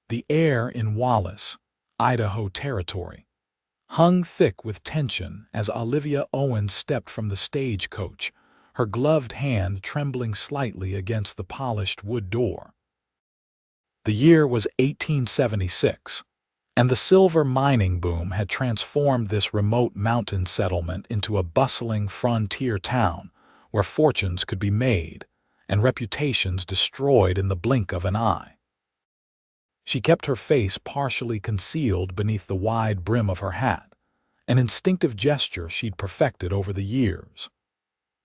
The air in Wallace, Idaho territory, hung thick with tension as Olivia Owens stepped from the stagecoach, her gloved hand trembling slightly against the polished wood door. The year was 1876, and the silver mining boom had transformed this remote mountain settlement into a bustling frontier town where fortunes could be made and reputations destroyed in the blink of an eye. She kept her face partially concealed beneath the wide brim of her hat, an instinctive gesture she'd perfected over the years.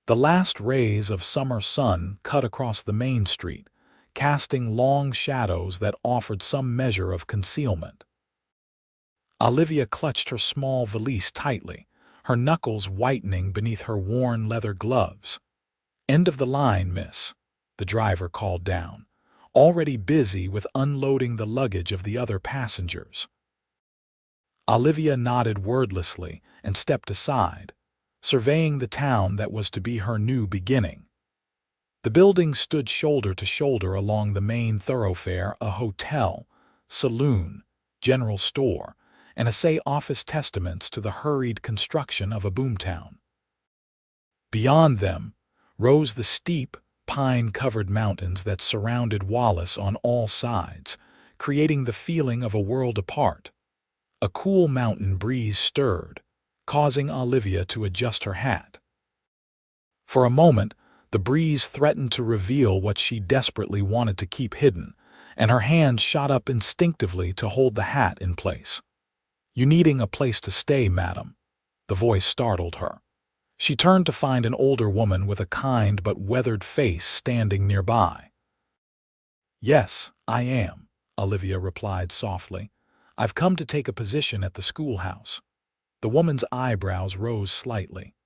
The last rays of summer sun cut across the main street, casting long shadows that offered some measure of concealment. Olivia clutched her small valise tightly, her knuckles whitening beneath her worn leather gloves. "End of the line, miss," the driver called down, already busy with unloading the luggage of the other passengers. Olivia nodded wordlessly and stepped aside, surveying the town that was to be her new beginning. The buildings stood shoulder to shoulder along the main thoroughfare, a hotel, saloon, general store, and essay office testaments to the hurried construction of a boomtown. Beyond them rose the steep, pine-covered mountains that surrounded Wallace on all sides, creating the feeling of a world apart. A cool mountain breeze stirred, causing Olivia to adjust her hat. For a moment, the breeze threatened to reveal what she desperately wanted to keep hidden, and her hand shot up instinctively to hold the hat in place. "You needing a place to stay, madam?" The voice startled her. She turned to find an older woman with a kind but weathered face standing nearby. "Yes, I am," Olivia replied softly. "I've come to take a position at the schoolhouse." The woman's eyebrows rose slightly.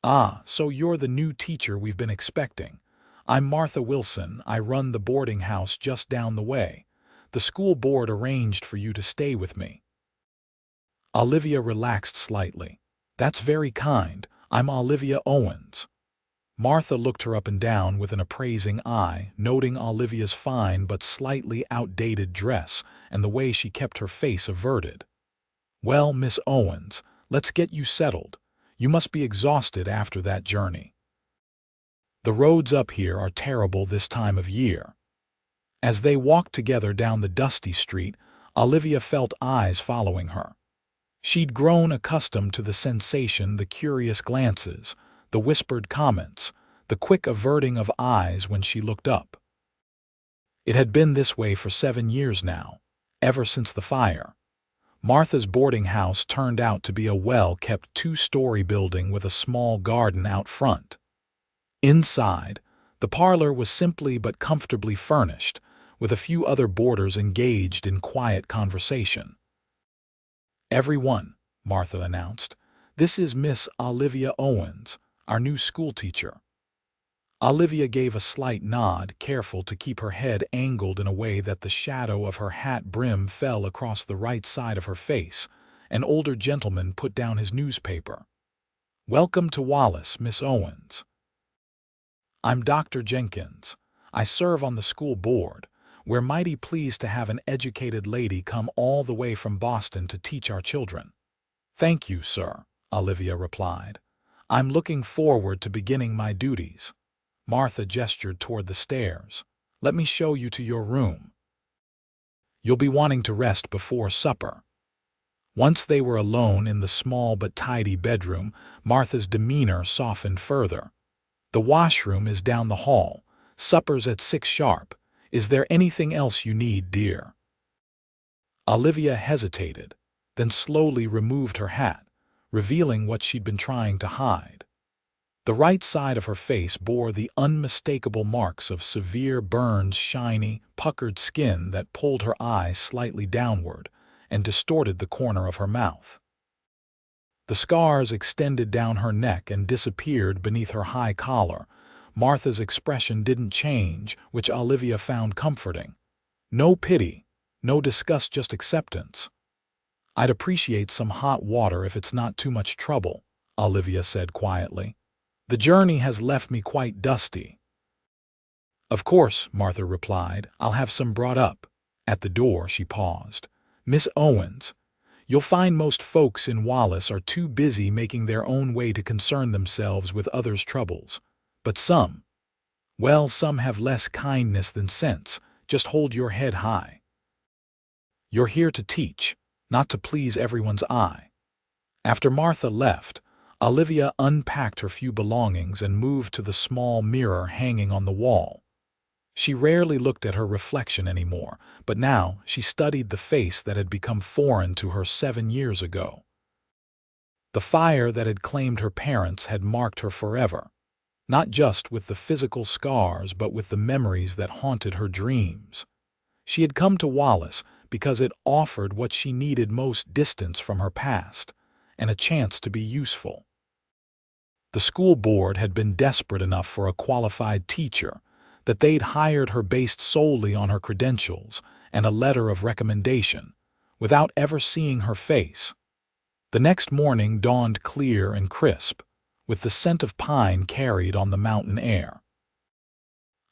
"Ah, so you're the new teacher we've been expecting. I'm Martha Wilson. I run the boarding house just down the way. The school board arranged for you to stay with me." Olivia relaxed slightly. "That's very kind. I'm Olivia Owens." Martha looked her up and down with an appraising eye, noting Olivia's fine but slightly outdated dress and the way she kept her face averted. "Well, Miss Owens, let's get you settled. You must be exhausted after that journey." "The roads up here are terrible this time of year." As they walked together down the dusty street, Olivia felt eyes following her. She'd grown accustomed to the sensation, the curious glances, the whispered comments, the quick averting of eyes when she looked up. It had been this way for 7 years now, ever since the fire. Martha's boarding house turned out to be a well-kept 2-story building with a small garden out front. Inside, the parlor was simply but comfortably furnished, with a few other boarders engaged in quiet conversation. "Everyone," Martha announced, "this is Miss Olivia Owens, our new schoolteacher." Olivia gave a slight nod, careful to keep her head angled in a way that the shadow of her hat brim fell across the right side of her face. An older gentleman put down his newspaper. "Welcome to Wallace, Miss Owens. I'm Dr. Jenkins. I serve on the school board. We're mighty pleased to have an educated lady come all the way from Boston to teach our children." "Thank you, sir," Olivia replied. "I'm looking forward to beginning my duties." Martha gestured toward the stairs. "Let me show you to your room. You'll be wanting to rest before supper." Once they were alone in the small but tidy bedroom, Martha's demeanor softened further. "The washroom is down the hall. Supper's at 6 sharp. Is there anything else you need, dear?" Olivia hesitated, then slowly removed her hat, revealing what she'd been trying to hide. The right side of her face bore the unmistakable marks of severe burns, shiny, puckered skin that pulled her eyes slightly downward and distorted the corner of her mouth. The scars extended down her neck and disappeared beneath her high collar. Martha's expression didn't change, which Olivia found comforting. No pity, no disgust, just acceptance. "I'd appreciate some hot water if it's not too much trouble," Olivia said quietly. "The journey has left me quite dusty." "Of course," Martha replied. "I'll have some brought up." At the door, she paused. "Miss Owens, you'll find most folks in Wallace are too busy making their own way to concern themselves with others' troubles. But some, well, some have less kindness than sense. Just hold your head high. You're here to teach, not to please everyone's eye." After Martha left, Olivia unpacked her few belongings and moved to the small mirror hanging on the wall. She rarely looked at her reflection anymore, but now she studied the face that had become foreign to her 7 years ago. The fire that had claimed her parents had marked her forever, not just with the physical scars but with the memories that haunted her dreams. She had come to Wallace because it offered what she needed most: distance from her past and a chance to be useful. The school board had been desperate enough for a qualified teacher that they'd hired her based solely on her credentials and a letter of recommendation, without ever seeing her face. The next morning dawned clear and crisp, with the scent of pine carried on the mountain air.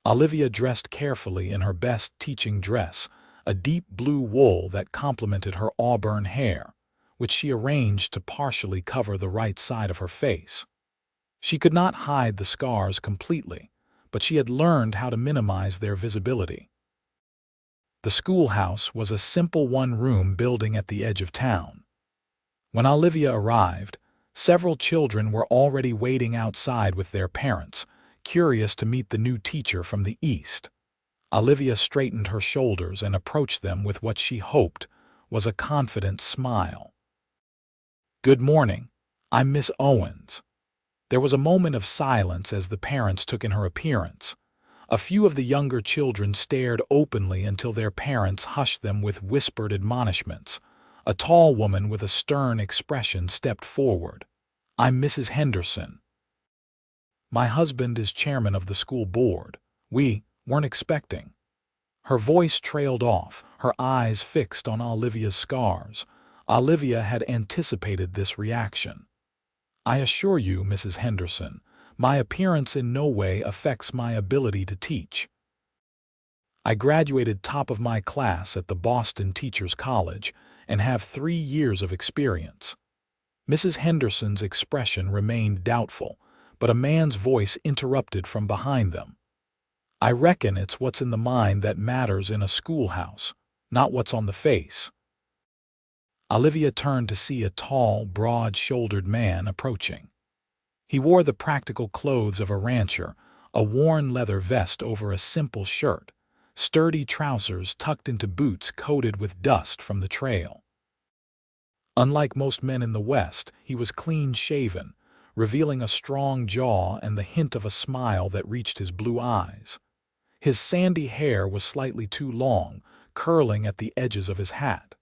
Olivia dressed carefully in her best teaching dress, a deep blue wool that complemented her auburn hair, which she arranged to partially cover the right side of her face. She could not hide the scars completely, but she had learned how to minimize their visibility. The schoolhouse was a simple one-room building at the edge of town. When Olivia arrived, several children were already waiting outside with their parents, curious to meet the new teacher from the east. Olivia straightened her shoulders and approached them with what she hoped was a confident smile. "Good morning. I'm Miss Owens." There was a moment of silence as the parents took in her appearance. A few of the younger children stared openly until their parents hushed them with whispered admonishments. A tall woman with a stern expression stepped forward. "I'm Mrs. Henderson. My husband is chairman of the school board. We weren't expecting." Her voice trailed off, her eyes fixed on Olivia's scars. Olivia had anticipated this reaction. "I assure you, Mrs. Henderson, my appearance in no way affects my ability to teach. I graduated top of my class at the Boston Teachers College and have 3 years of experience." Mrs. Henderson's expression remained doubtful, but a man's voice interrupted from behind them. "I reckon it's what's in the mind that matters in a schoolhouse, not what's on the face." Olivia turned to see a tall, broad-shouldered man approaching. He wore the practical clothes of a rancher, a worn leather vest over a simple shirt, sturdy trousers tucked into boots coated with dust from the trail. Unlike most men in the West, he was clean-shaven, revealing a strong jaw and the hint of a smile that reached his blue eyes. His sandy hair was slightly too long, curling at the edges of his hat.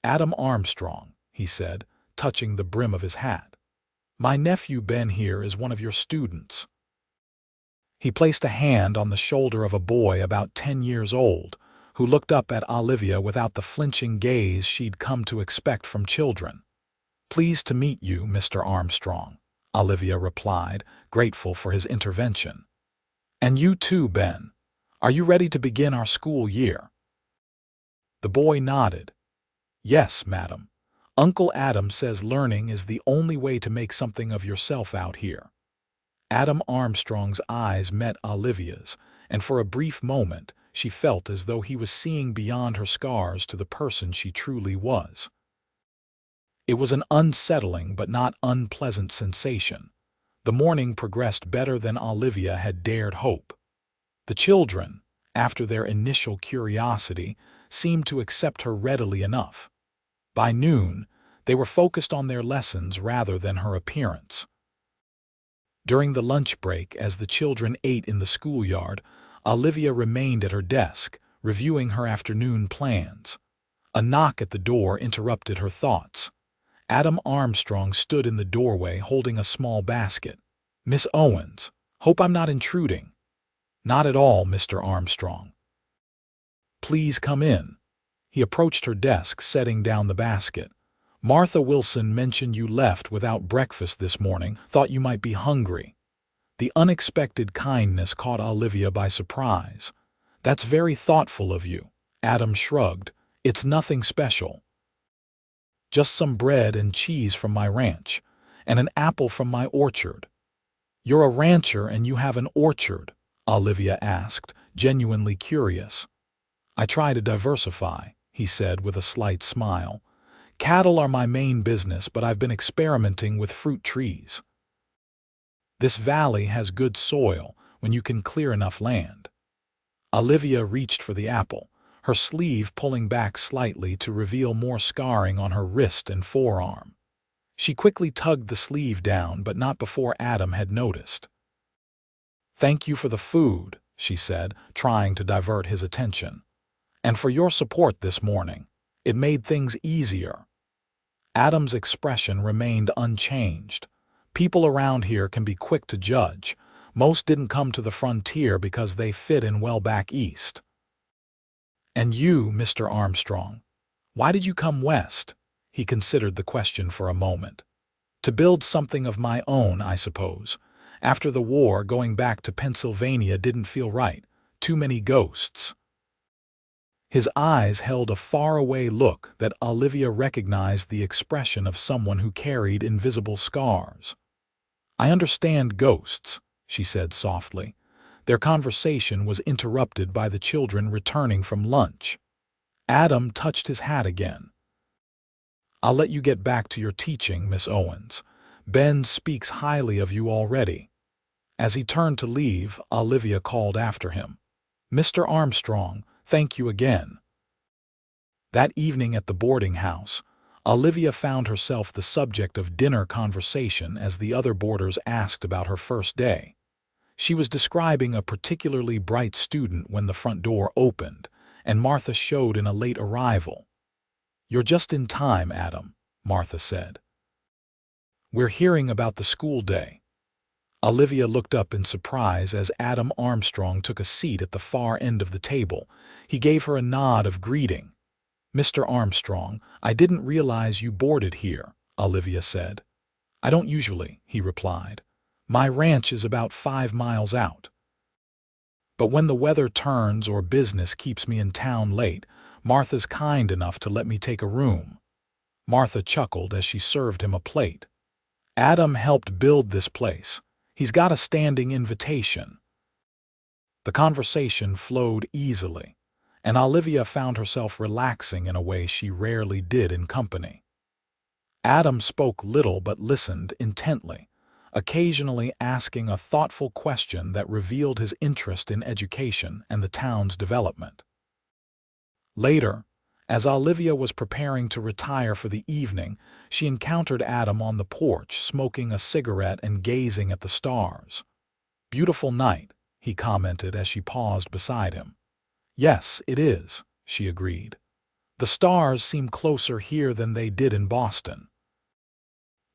"Adam Armstrong," he said, touching the brim of his hat. "My nephew Ben here is one of your students." He placed a hand on the shoulder of a boy about 10 years old, who looked up at Olivia without the flinching gaze she'd come to expect from children. "Pleased to meet you, Mr. Armstrong," Olivia replied, grateful for his intervention. "And you too, Ben. Are you ready to begin our school year?" The boy nodded. "Yes, madam. Uncle Adam says learning is the only way to make something of yourself out here." Adam Armstrong's eyes met Olivia's, and for a brief moment she felt as though he was seeing beyond her scars to the person she truly was. It was an unsettling but not unpleasant sensation. The morning progressed better than Olivia had dared hope. The children, after their initial curiosity, seemed to accept her readily enough. By noon, they were focused on their lessons rather than her appearance. During the lunch break, as the children ate in the schoolyard, Olivia remained at her desk, reviewing her afternoon plans. A knock at the door interrupted her thoughts. Adam Armstrong stood in the doorway holding a small basket. "Miss Owens, hope I'm not intruding." "Not at all, Mr. Armstrong." "Please come in." He approached her desk, setting down the basket. "Martha Wilson mentioned you left without breakfast this morning, thought you might be hungry." The unexpected kindness caught Olivia by surprise. "That's very thoughtful of you," Adam shrugged. It's nothing special. Just some bread and cheese from my ranch, and an apple from my orchard. You're a rancher and you have an orchard? Olivia asked, genuinely curious. I try to diversify, he said with a slight smile. Cattle are my main business, but I've been experimenting with fruit trees. This valley has good soil when you can clear enough land. Olivia reached for the apple, her sleeve pulling back slightly to reveal more scarring on her wrist and forearm. She quickly tugged the sleeve down, but not before Adam had noticed. Thank you for the food, she said, trying to divert his attention. And for your support this morning. It made things easier. Adam's expression remained unchanged. People around here can be quick to judge. Most didn't come to the frontier because they fit in well back east. And you, Mr. Armstrong, why did you come west? He considered the question for a moment. To build something of my own, I suppose. After the war, going back to Pennsylvania didn't feel right. Too many ghosts. His eyes held a faraway look that Olivia recognized the expression of someone who carried invisible scars. I understand ghosts, she said softly. Their conversation was interrupted by the children returning from lunch. Adam touched his hat again. I'll let you get back to your teaching, Miss Owens. Ben speaks highly of you already. As he turned to leave, Olivia called after him. Mr. Armstrong, thank you again. That evening at the boarding house, Olivia found herself the subject of dinner conversation as the other boarders asked about her first day. She was describing a particularly bright student when the front door opened, and Martha showed in a late arrival. You're just in time, Adam, Martha said. We're hearing about the school day. Olivia looked up in surprise as Adam Armstrong took a seat at the far end of the table. He gave her a nod of greeting. Mr. Armstrong, I didn't realize you boarded here, Olivia said. I don't usually, he replied. My ranch is about 5 miles out. But when the weather turns or business keeps me in town late, Martha's kind enough to let me take a room. Martha chuckled as she served him a plate. Adam helped build this place. He's got a standing invitation. The conversation flowed easily, and Olivia found herself relaxing in a way she rarely did in company. Adam spoke little but listened intently, occasionally asking a thoughtful question that revealed his interest in education and the town's development. Later, as Olivia was preparing to retire for the evening, she encountered Adam on the porch, smoking a cigarette and gazing at the stars. Beautiful night, he commented as she paused beside him. Yes, it is, she agreed. The stars seem closer here than they did in Boston.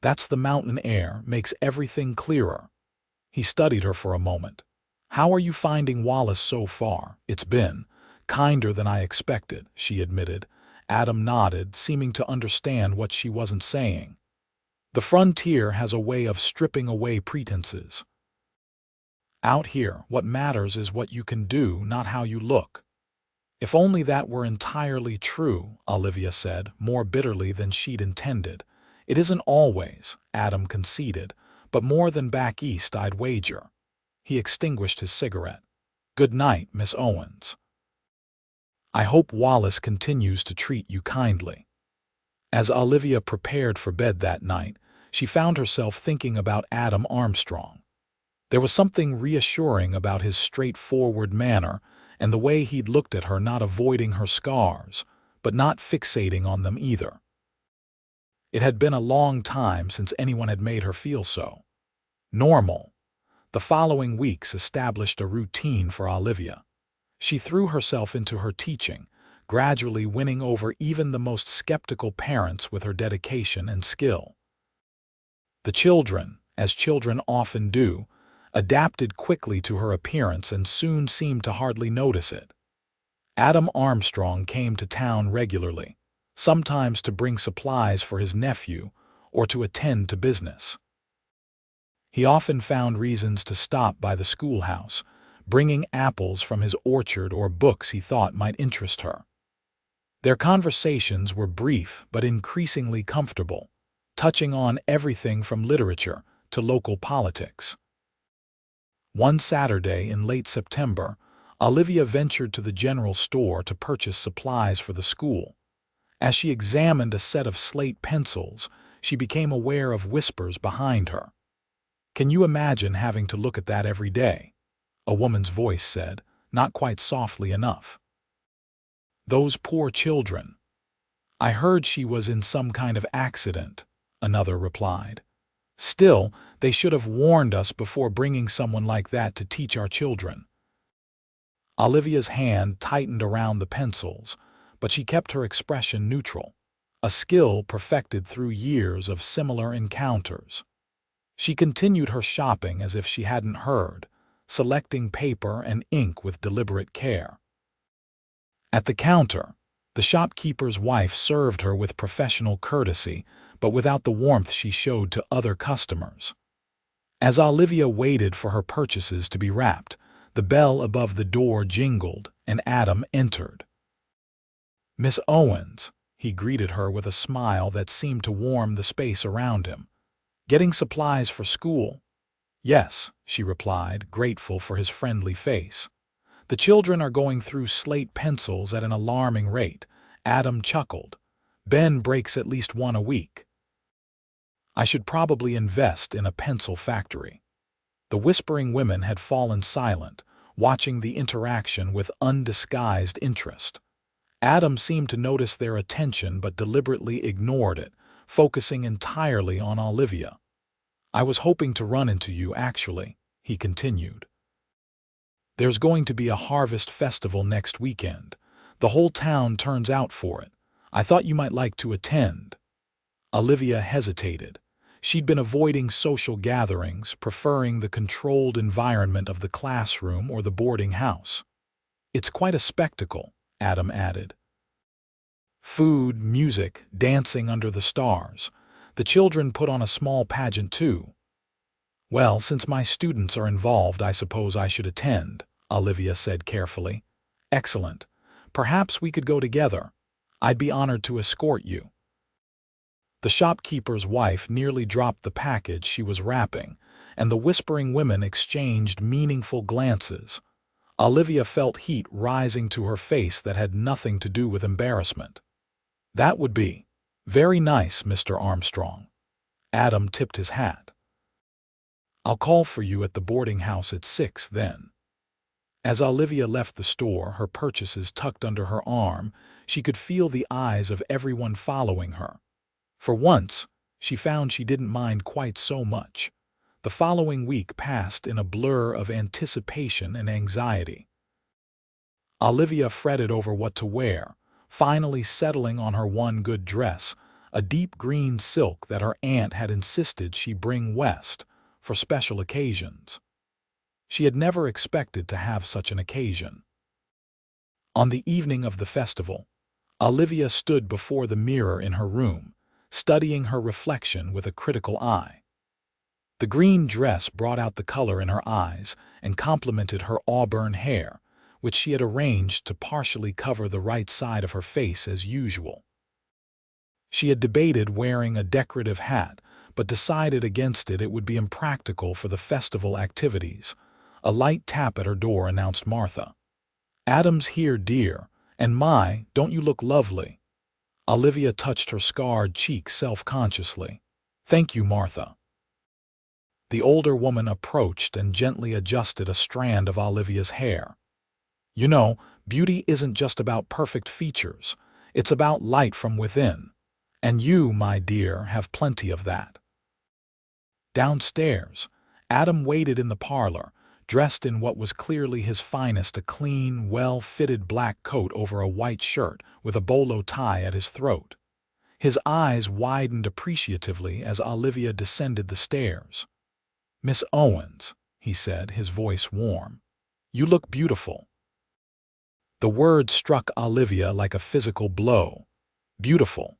That's the mountain air, makes everything clearer. He studied her for a moment. How are you finding Wallace so far? It's been kinder than I expected, she admitted. Adam nodded, seeming to understand what she wasn't saying. The frontier has a way of stripping away pretenses. Out here, what matters is what you can do, not how you look. If only that were entirely true, Olivia said, more bitterly than she'd intended. It isn't always, Adam conceded, but more than back east, I'd wager. He extinguished his cigarette. Good night, Miss Owens. I hope Wallace continues to treat you kindly. As Olivia prepared for bed that night, she found herself thinking about Adam Armstrong. There was something reassuring about his straightforward manner and the way he'd looked at her, not avoiding her scars, but not fixating on them either. It had been a long time since anyone had made her feel so normal. The following weeks established a routine for Olivia. She threw herself into her teaching, gradually winning over even the most skeptical parents with her dedication and skill. The children, as children often do, adapted quickly to her appearance and soon seemed to hardly notice it. Adam Armstrong came to town regularly, sometimes to bring supplies for his nephew or to attend to business. He often found reasons to stop by the schoolhouse, bringing apples from his orchard or books he thought might interest her. Their conversations were brief but increasingly comfortable, touching on everything from literature to local politics. One Saturday in late September, Olivia ventured to the general store to purchase supplies for the school. As she examined a set of slate pencils, she became aware of whispers behind her. "Can you imagine having to look at that every day?" a woman's voice said, not quite softly enough. "Those poor children." "I heard she was in some kind of accident," another replied. "Still, they should have warned us before bringing someone like that to teach our children." Olivia's hand tightened around the pencils, but she kept her expression neutral, a skill perfected through years of similar encounters. She continued her shopping as if she hadn't heard, selecting paper and ink with deliberate care. At the counter, the shopkeeper's wife served her with professional courtesy, but without the warmth she showed to other customers. As Olivia waited for her purchases to be wrapped, the bell above the door jingled and Adam entered. "Miss Owens," he greeted her with a smile that seemed to warm the space around him. "Getting supplies for school?" "Yes," she replied, grateful for his friendly face. "The children are going through slate pencils at an alarming rate." Adam chuckled. "Ben breaks at least one a week. I should probably invest in a pencil factory." The whispering women had fallen silent, watching the interaction with undisguised interest. Adam seemed to notice their attention but deliberately ignored it, focusing entirely on Olivia. "I was hoping to run into you, actually," he continued. "There's going to be a harvest festival next weekend. The whole town turns out for it. I thought you might like to attend." Olivia hesitated. She'd been avoiding social gatherings, preferring the controlled environment of the classroom or the boarding house. "It's quite a spectacle," Adam added. "Food, music, dancing under the stars. The children put on a small pageant too." "Well, since my students are involved, I suppose I should attend," Olivia said carefully. "Excellent. Perhaps we could go together. I'd be honored to escort you." The shopkeeper's wife nearly dropped the package she was wrapping, and the whispering women exchanged meaningful glances. Olivia felt heat rising to her face that had nothing to do with embarrassment. "That would be very nice, Mr. Armstrong." Adam tipped his hat. "I'll call for you at the boarding house at 6 then." As Olivia left the store, her purchases tucked under her arm, she could feel the eyes of everyone following her. For once, she found she didn't mind quite so much. The following week passed in a blur of anticipation and anxiety. Olivia fretted over what to wear, finally settling on her one good dress, a deep green silk that her aunt had insisted she bring west for special occasions. She had never expected to have such an occasion. On the evening of the festival, Olivia stood before the mirror in her room, studying her reflection with a critical eye. The green dress brought out the color in her eyes and complemented her auburn hair, which she had arranged to partially cover the right side of her face as usual. She had debated wearing a decorative hat, but decided against it. It would be impractical for the festival activities. A light tap at her door announced Martha. "Adam's here, dear, and my, don't you look lovely?" Olivia touched her scarred cheek self-consciously. "Thank you, Martha." The older woman approached and gently adjusted a strand of Olivia's hair. "You know, beauty isn't just about perfect features. It's about light from within. And you, my dear, have plenty of that." Downstairs, Adam waited in the parlor, dressed in what was clearly his finest, a clean, well-fitted black coat over a white shirt with a bolo tie at his throat. His eyes widened appreciatively as Olivia descended the stairs. "Miss Owens," he said, his voice warm, "you look beautiful." The word struck Olivia like a physical blow. Beautiful.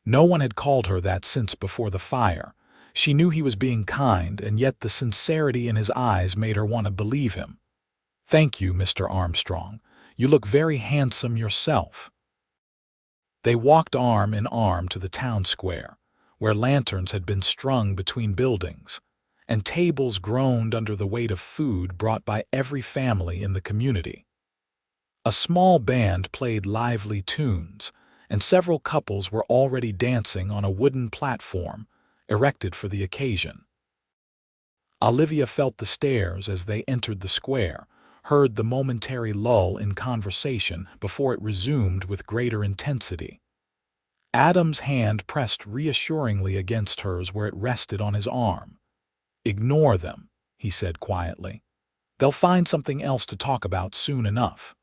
No one had called her that since before the fire. She knew he was being kind, and yet the sincerity in his eyes made her want to believe him. "Thank you, Mr. Armstrong. You look very handsome yourself." They walked arm in arm to the town square, where lanterns had been strung between buildings, and tables groaned under the weight of food brought by every family in the community. A small band played lively tunes, and several couples were already dancing on a wooden platform erected for the occasion. Olivia felt the stares as they entered the square, heard the momentary lull in conversation before it resumed with greater intensity. Adam's hand pressed reassuringly against hers where it rested on his arm. "Ignore them," he said quietly. "They'll find something else to talk about soon enough."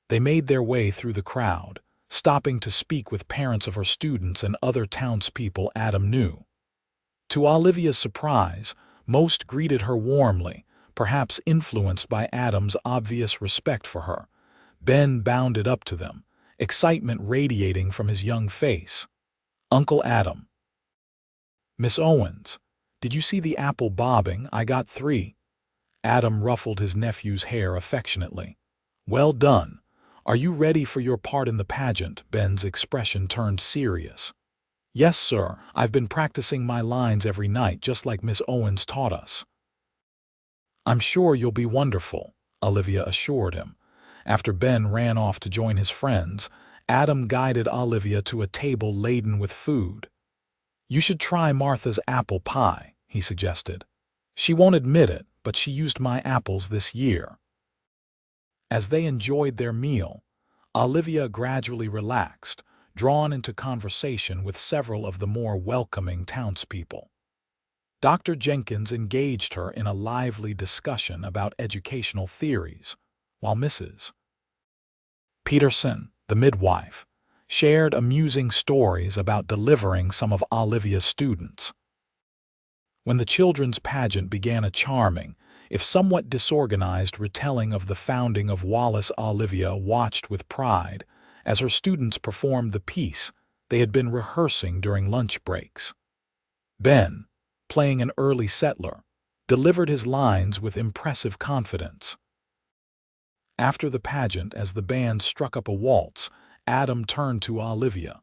They made their way through the crowd, stopping to speak with parents of her students and other townspeople Adam knew. To Olivia's surprise, most greeted her warmly, perhaps influenced by Adam's obvious respect for her. Ben bounded up to them, excitement radiating from his young face. "Uncle Adam." "Miss Owens, did you see the apple bobbing? I got 3. Adam ruffled his nephew's hair affectionately. "Well done. Are you ready for your part in the pageant?" Ben's expression turned serious. "Yes, sir. I've been practicing my lines every night, just like Miss Owens taught us." "I'm sure you'll be wonderful," Olivia assured him. After Ben ran off to join his friends, Adam guided Olivia to a table laden with food. "You should try Martha's apple pie," he suggested. "She won't admit it, but she used my apples this year." As they enjoyed their meal, Olivia gradually relaxed, drawn into conversation with several of the more welcoming townspeople. Dr. Jenkins engaged her in a lively discussion about educational theories, while Mrs. Peterson, the midwife, shared amusing stories about delivering some of Olivia's students. When the children's pageant began a charming, if somewhat disorganized retelling of the founding of Wallace, Olivia watched with pride as her students performed the piece they had been rehearsing during lunch breaks. Ben, playing an early settler, delivered his lines with impressive confidence. After the pageant, as the band struck up a waltz, Adam turned to Olivia.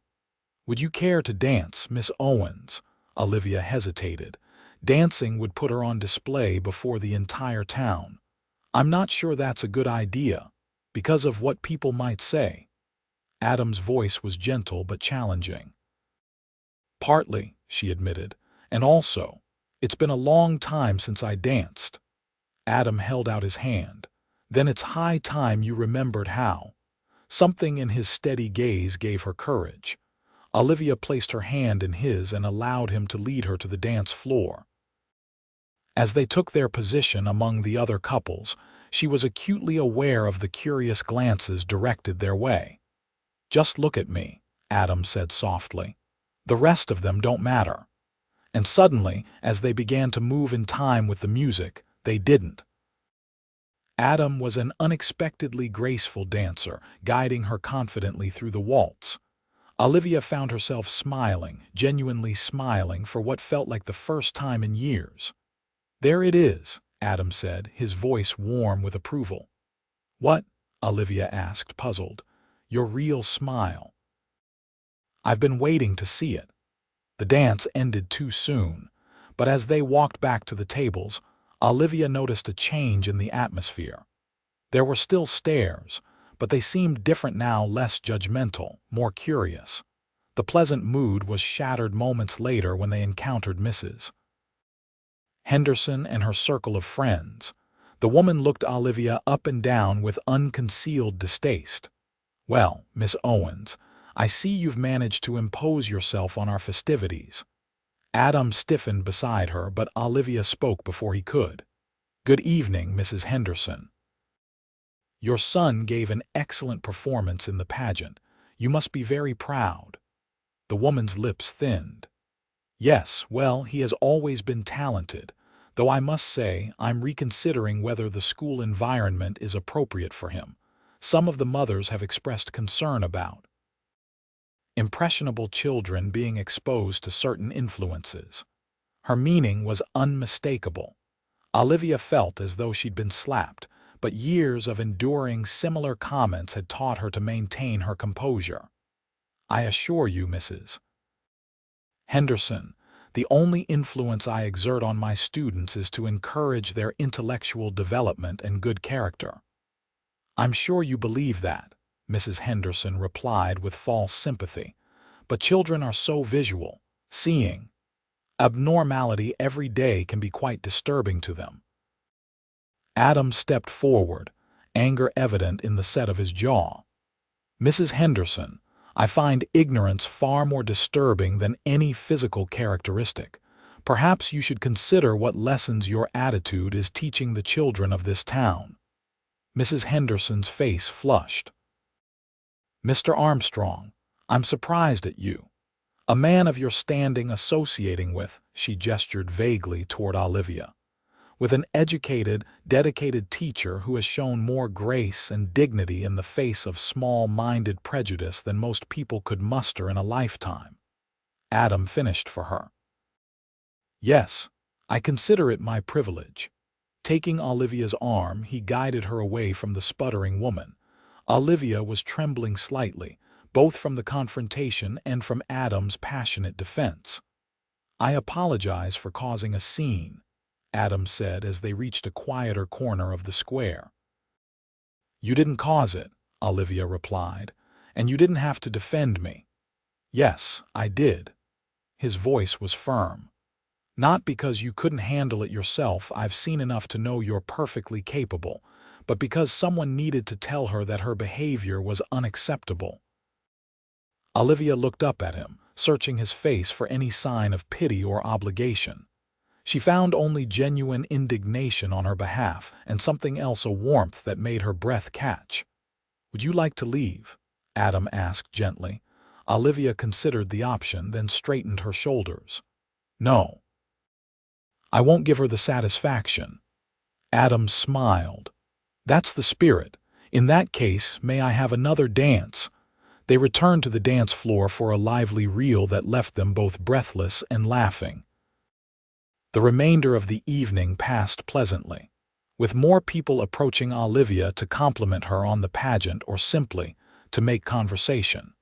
"Would you care to dance, Miss Owens?" Olivia hesitated. Dancing would put her on display before the entire town. "I'm not sure that's a good idea, because of what people might say." Adam's voice was gentle but challenging. "Partly," she admitted, "and also, it's been a long time since I danced." Adam held out his hand. "Then it's high time you remembered how." Something in his steady gaze gave her courage. Olivia placed her hand in his and allowed him to lead her to the dance floor. As they took their position among the other couples, she was acutely aware of the curious glances directed their way. "Just look at me," Adam said softly. "The rest of them don't matter." And suddenly, as they began to move in time with the music, they didn't. Adam was an unexpectedly graceful dancer, guiding her confidently through the waltz. Olivia found herself smiling, genuinely smiling for what felt like the first time in years. "There it is," Adam said, his voice warm with approval. "What?" Olivia asked, puzzled. "Your real smile." "I've been waiting to see it." The dance ended too soon, but as they walked back to the tables, Olivia noticed a change in the atmosphere. There were still stares, but they seemed different now, less judgmental, more curious. The pleasant mood was shattered moments later when they encountered Mrs. Henderson and her circle of friends. The woman looked Olivia up and down with unconcealed distaste. "Well, Miss Owens, I see you've managed to impose yourself on our festivities." Adam stiffened beside her, but Olivia spoke before he could. "Good evening, Mrs. Henderson. Your son gave an excellent performance in the pageant. You must be very proud." The woman's lips thinned. "Yes, well, he has always been talented, though I must say I'm reconsidering whether the school environment is appropriate for him. Some of the mothers have expressed concern about impressionable children being exposed to certain influences." Her meaning was unmistakable. Olivia felt as though she'd been slapped, but years of enduring similar comments had taught her to maintain her composure. I assure you, Mrs. Henderson, the only influence I exert on my students is to encourage their intellectual development and good character." "I'm sure you believe that," Mrs. Henderson replied with false sympathy. "But children are so visual. Seeing abnormality every day can be quite disturbing to them." Adam stepped forward, anger evident in the set of his jaw. "Mrs. Henderson, I find ignorance far more disturbing than any physical characteristic. Perhaps you should consider what lessons your attitude is teaching the children of this town." Mrs. Henderson's face flushed. "Mr. Armstrong, I'm surprised at you. A man of your standing associating with," she gestured vaguely toward Olivia, "with an educated, dedicated teacher who has shown more grace and dignity in the face of small-minded prejudice than most people could muster in a lifetime." Adam finished for her. "Yes, I consider it my privilege." Taking Olivia's arm, he guided her away from the sputtering woman. Olivia was trembling slightly, both from the confrontation and from Adam's passionate defense. "I apologize for causing a scene," Adam said as they reached a quieter corner of the square. "You didn't cause it," Olivia replied, "and you didn't have to defend me." "Yes, I did." His voice was firm. "Not because you couldn't handle it yourself, I've seen enough to know you're perfectly capable, but because someone needed to tell her that her behavior was unacceptable." Olivia looked up at him, searching his face for any sign of pity or obligation. She found only genuine indignation on her behalf and something else, a warmth that made her breath catch. "Would you like to leave?" Adam asked gently. Olivia considered the option, then straightened her shoulders. "No. I won't give her the satisfaction." Adam smiled. "That's the spirit. In that case, may I have another dance?" They returned to the dance floor for a lively reel that left them both breathless and laughing. The remainder of the evening passed pleasantly, with more people approaching Olivia to compliment her on the pageant or simply to make conversation.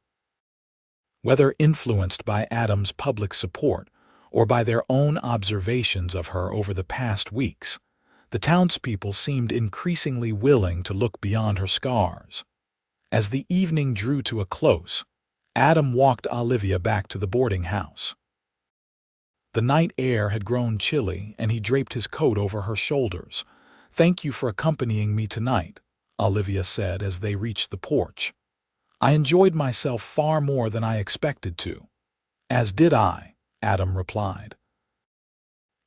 Whether influenced by Adam's public support or by their own observations of her over the past weeks, the townspeople seemed increasingly willing to look beyond her scars. As the evening drew to a close, Adam walked Olivia back to the boarding house. The night air had grown chilly, and he draped his coat over her shoulders. "Thank you for accompanying me tonight," Olivia said as they reached the porch. "I enjoyed myself far more than I expected to." "As did I," Adam replied.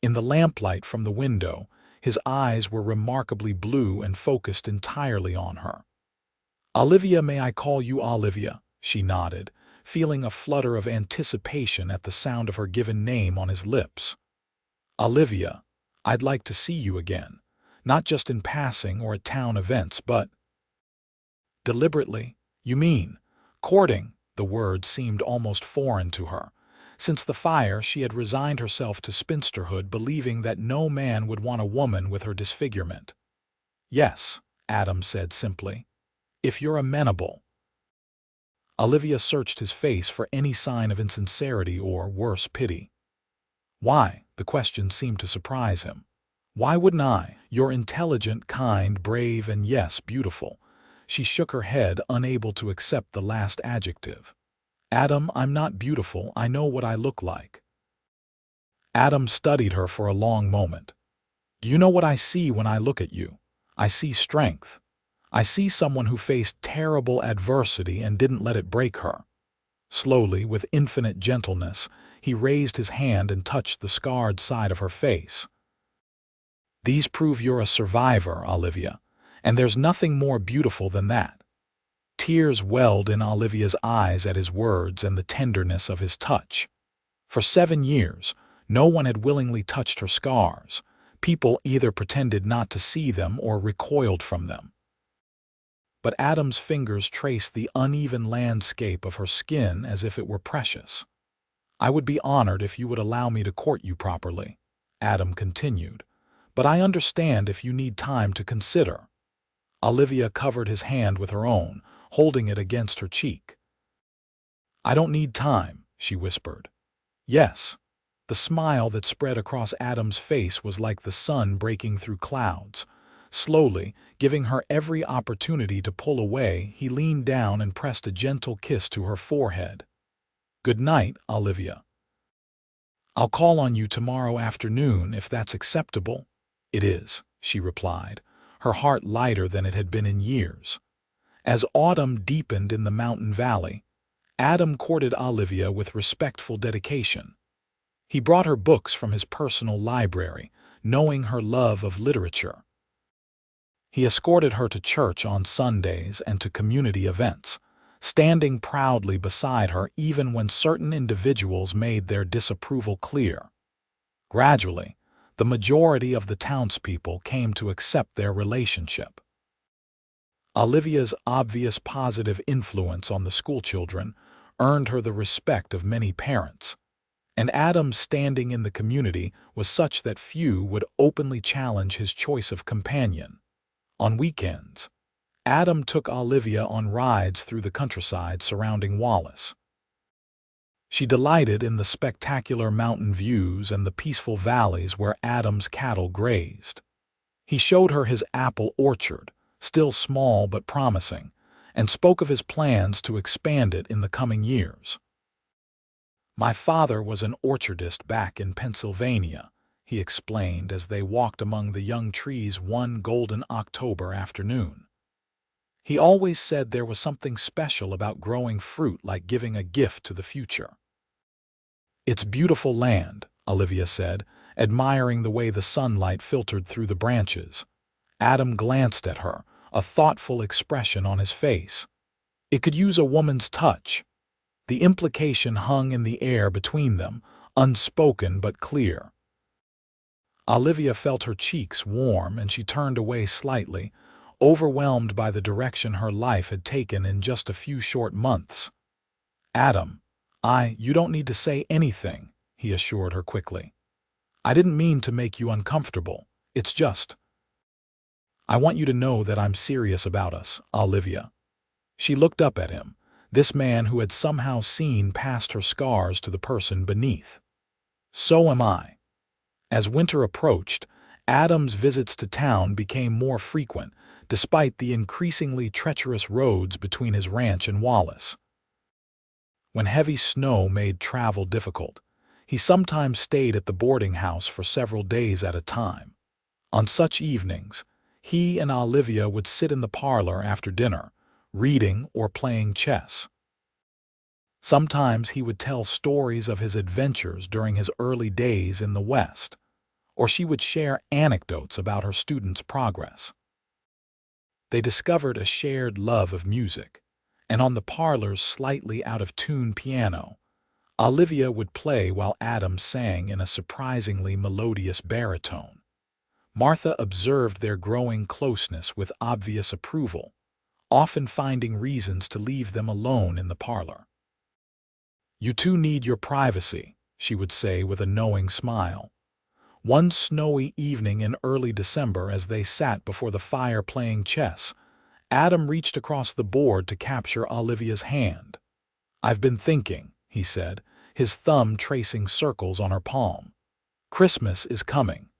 In the lamplight from the window, his eyes were remarkably blue and focused entirely on her. "Olivia, may I call you Olivia?" she nodded, feeling a flutter of anticipation at the sound of her given name on his lips. "Olivia, I'd like to see you again, not just in passing or at town events, but—" "Deliberately? You mean courting?" The word seemed almost foreign to her. Since the fire, she had resigned herself to spinsterhood, believing that no man would want a woman with her disfigurement. "Yes," Adam said simply, "if you're amenable." Olivia searched his face for any sign of insincerity or, worse, pity. "Why?" The question seemed to surprise him. "Why wouldn't I? You're intelligent, kind, brave, and yes, beautiful." She shook her head, unable to accept the last adjective. "Adam, I'm not beautiful. I know what I look like." Adam studied her for a long moment. "Do you know what I see when I look at you? I see strength. I see someone who faced terrible adversity and didn't let it break her." Slowly, with infinite gentleness, he raised his hand and touched the scarred side of her face. "These prove you're a survivor, Olivia, and there's nothing more beautiful than that." Tears welled in Olivia's eyes at his words and the tenderness of his touch. For 7 years, no one had willingly touched her scars. People either pretended not to see them or recoiled from them. But Adam's fingers traced the uneven landscape of her skin as if it were precious. "I would be honored if you would allow me to court you properly," Adam continued, "but I understand if you need time to consider." Olivia covered his hand with her own, holding it against her cheek. "I don't need time," she whispered. "Yes." The smile that spread across Adam's face was like the sun breaking through clouds. Slowly, giving her every opportunity to pull away, he leaned down and pressed a gentle kiss to her forehead. "Good night, Olivia. I'll call on you tomorrow afternoon if that's acceptable." "It is," she replied, her heart lighter than it had been in years. As autumn deepened in the mountain valley, Adam courted Olivia with respectful dedication. He brought her books from his personal library, knowing her love of literature. He escorted her to church on Sundays and to community events, standing proudly beside her even when certain individuals made their disapproval clear. Gradually, the majority of the townspeople came to accept their relationship. Olivia's obvious positive influence on the schoolchildren earned her the respect of many parents, and Adam's standing in the community was such that few would openly challenge his choice of companion. On weekends, Adam took Olivia on rides through the countryside surrounding Wallace. She delighted in the spectacular mountain views and the peaceful valleys where Adam's cattle grazed. He showed her his apple orchard, still small but promising, and spoke of his plans to expand it in the coming years. "My father was an orchardist back in Pennsylvania," he explained as they walked among the young trees one golden October afternoon. "He always said there was something special about growing fruit, like giving a gift to the future." "It's beautiful land," Olivia said, admiring the way the sunlight filtered through the branches. Adam glanced at her, a thoughtful expression on his face. "It could use a woman's touch." The implication hung in the air between them, unspoken but clear. Olivia felt her cheeks warm and she turned away slightly, overwhelmed by the direction her life had taken in just a few short months. "Adam, you don't need to say anything," he assured her quickly. "I didn't mean to make you uncomfortable. It's just, I want you to know that I'm serious about us, Olivia." She looked up at him, this man who had somehow seen past her scars to the person beneath. "So am I." As winter approached, Adam's visits to town became more frequent, despite the increasingly treacherous roads between his ranch and Wallace. When heavy snow made travel difficult, he sometimes stayed at the boarding house for several days at a time. On such evenings, he and Olivia would sit in the parlor after dinner, reading or playing chess. Sometimes he would tell stories of his adventures during his early days in the West, or she would share anecdotes about her students' progress. They discovered a shared love of music, and on the parlor's slightly out-of-tune piano, Olivia would play while Adam sang in a surprisingly melodious baritone. Martha observed their growing closeness with obvious approval, often finding reasons to leave them alone in the parlor. "You two need your privacy," she would say with a knowing smile. One snowy evening in early December, as they sat before the fire playing chess, Adam reached across the board to capture Olivia's hand. "I've been thinking," he said, his thumb tracing circles on her palm. "Christmas is coming.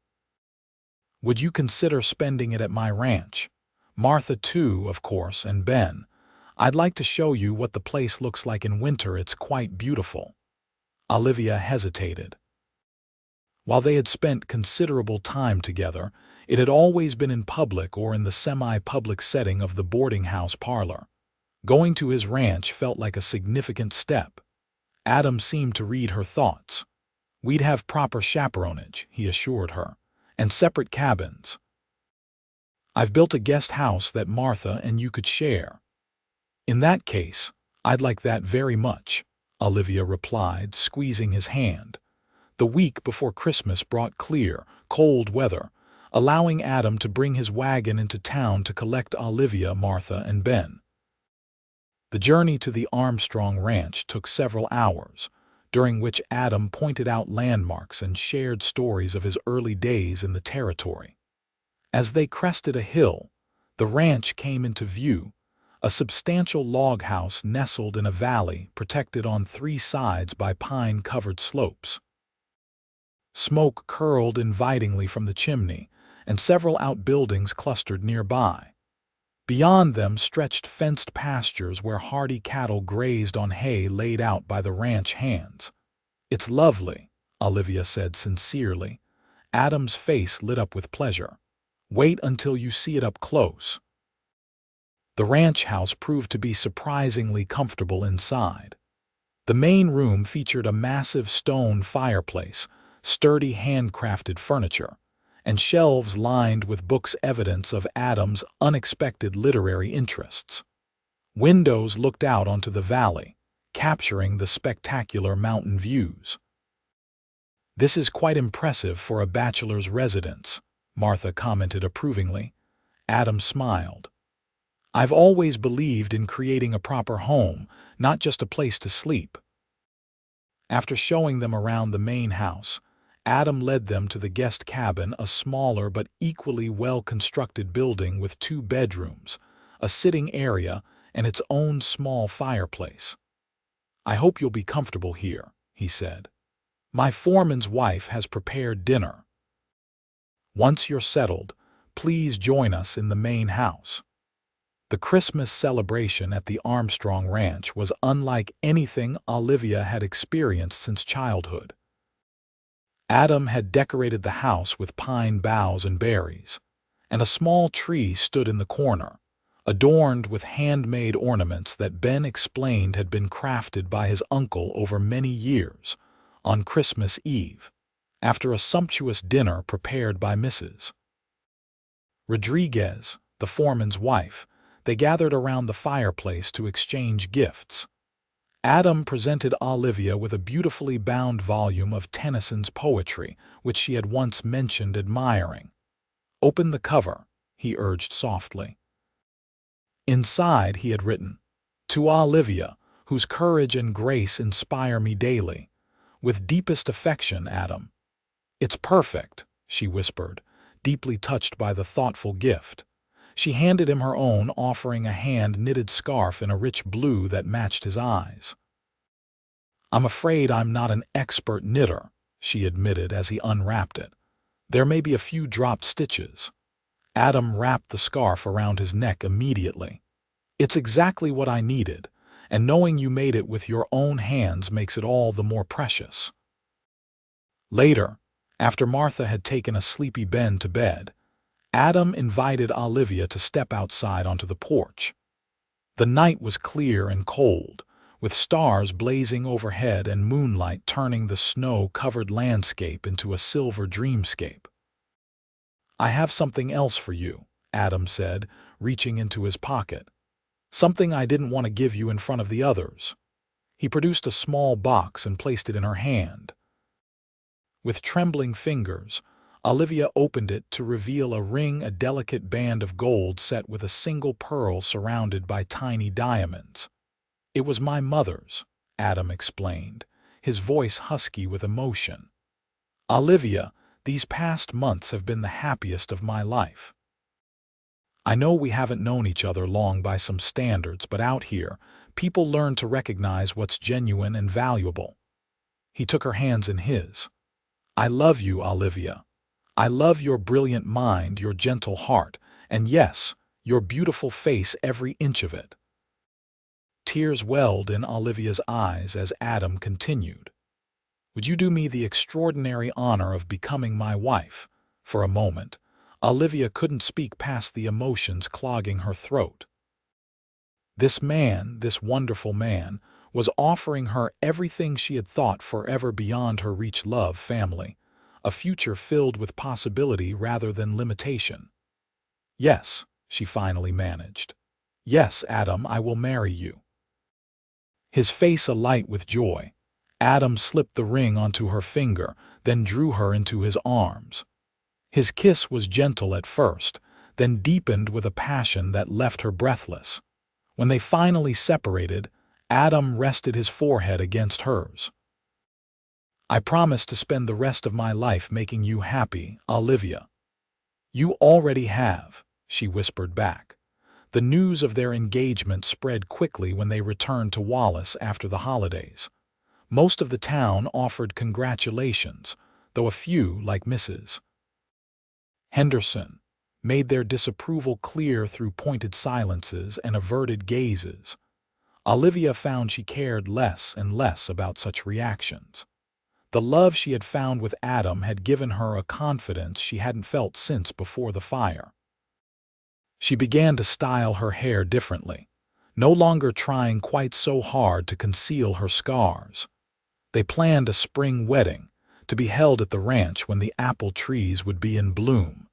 Would you consider spending it at my ranch? Martha too, of course, and Ben. I'd like to show you what the place looks like in winter. It's quite beautiful." Olivia hesitated. While they had spent considerable time together, it had always been in public or in the semi-public setting of the boarding house parlor. Going to his ranch felt like a significant step. Adam seemed to read her thoughts. "We'd have proper chaperonage," he assured her, "and separate cabins. I've built a guest house that Martha and you could share." "In that case, I'd like that very much," Olivia replied, squeezing his hand. The week before Christmas brought clear, cold weather, allowing Adam to bring his wagon into town to collect Olivia, Martha, and Ben. The journey to the Armstrong ranch took several hours, during which Adam pointed out landmarks and shared stories of his early days in the territory. As they crested a hill, the ranch came into view, a substantial log house nestled in a valley protected on three sides by pine-covered slopes. Smoke curled invitingly from the chimney, and several outbuildings clustered nearby. Beyond them stretched fenced pastures where hardy cattle grazed on hay laid out by the ranch hands. "It's lovely," Olivia said sincerely. Adam's face lit up with pleasure. "Wait until you see it up close." The ranch house proved to be surprisingly comfortable inside. The main room featured a massive stone fireplace, sturdy handcrafted furniture, and shelves lined with books, evidence of Adam's unexpected literary interests. Windows looked out onto the valley, capturing the spectacular mountain views. "This is quite impressive for a bachelor's residence," Martha commented approvingly. Adam smiled. "I've always believed in creating a proper home, not just a place to sleep." After showing them around the main house, Adam led them to the guest cabin, a smaller but equally well-constructed building with 2 bedrooms, a sitting area, and its own small fireplace. "I hope you'll be comfortable here," he said. "My foreman's wife has prepared dinner. Once you're settled, please join us in the main house." The Christmas celebration at the Armstrong Ranch was unlike anything Olivia had experienced since childhood. Adam had decorated the house with pine boughs and berries, and a small tree stood in the corner, adorned with handmade ornaments that Ben explained had been crafted by his uncle over many years. On Christmas Eve, after a sumptuous dinner prepared by Mrs. Rodriguez, the foreman's wife, they gathered around the fireplace to exchange gifts. Adam presented Olivia with a beautifully bound volume of Tennyson's poetry, which she had once mentioned admiring. "Open the cover," he urged softly. Inside he had written, "To Olivia, whose courage and grace inspire me daily. With deepest affection, Adam." "It's perfect," she whispered, deeply touched by the thoughtful gift. She handed him her own, offering a hand-knitted scarf in a rich blue that matched his eyes. "I'm afraid I'm not an expert knitter," she admitted as he unwrapped it. "There may be a few dropped stitches." Adam wrapped the scarf around his neck immediately. "It's exactly what I needed, and knowing you made it with your own hands makes it all the more precious." Later, after Martha had taken a sleepy Ben to bed, Adam invited Olivia to step outside onto the porch. The night was clear and cold, with stars blazing overhead and moonlight turning the snow-covered landscape into a silver dreamscape. "I have something else for you," Adam said, reaching into his pocket. "Something I didn't want to give you in front of the others." He produced a small box and placed it in her hand. With trembling fingers, Olivia opened it to reveal a ring, a delicate band of gold set with a single pearl surrounded by tiny diamonds. "It was my mother's," Adam explained, his voice husky with emotion. "Olivia, these past months have been the happiest of my life. I know we haven't known each other long by some standards, but out here, people learn to recognize what's genuine and valuable." He took her hands in his. "I love you, Olivia. I love your brilliant mind, your gentle heart, and yes, your beautiful face, every inch of it." Tears welled in Olivia's eyes as Adam continued. "Would you do me the extraordinary honor of becoming my wife?" For a moment, Olivia couldn't speak past the emotions clogging her throat. This man, this wonderful man, was offering her everything she had thought forever beyond her reach: love, family, a future filled with possibility rather than limitation. "Yes," she finally managed. "Yes, Adam, I will marry you." His face alight with joy, Adam slipped the ring onto her finger, then drew her into his arms. His kiss was gentle at first, then deepened with a passion that left her breathless. When they finally separated, Adam rested his forehead against hers. "I promise to spend the rest of my life making you happy, Olivia." "You already have," she whispered back. The news of their engagement spread quickly when they returned to Wallace after the holidays. Most of the town offered congratulations, though a few, like Mrs. Henderson, made their disapproval clear through pointed silences and averted gazes. Olivia found she cared less and less about such reactions. The love she had found with Adam had given her a confidence she hadn't felt since before the fire. She began to style her hair differently, no longer trying quite so hard to conceal her scars. They planned a spring wedding, to be held at the ranch when the apple trees would be in bloom.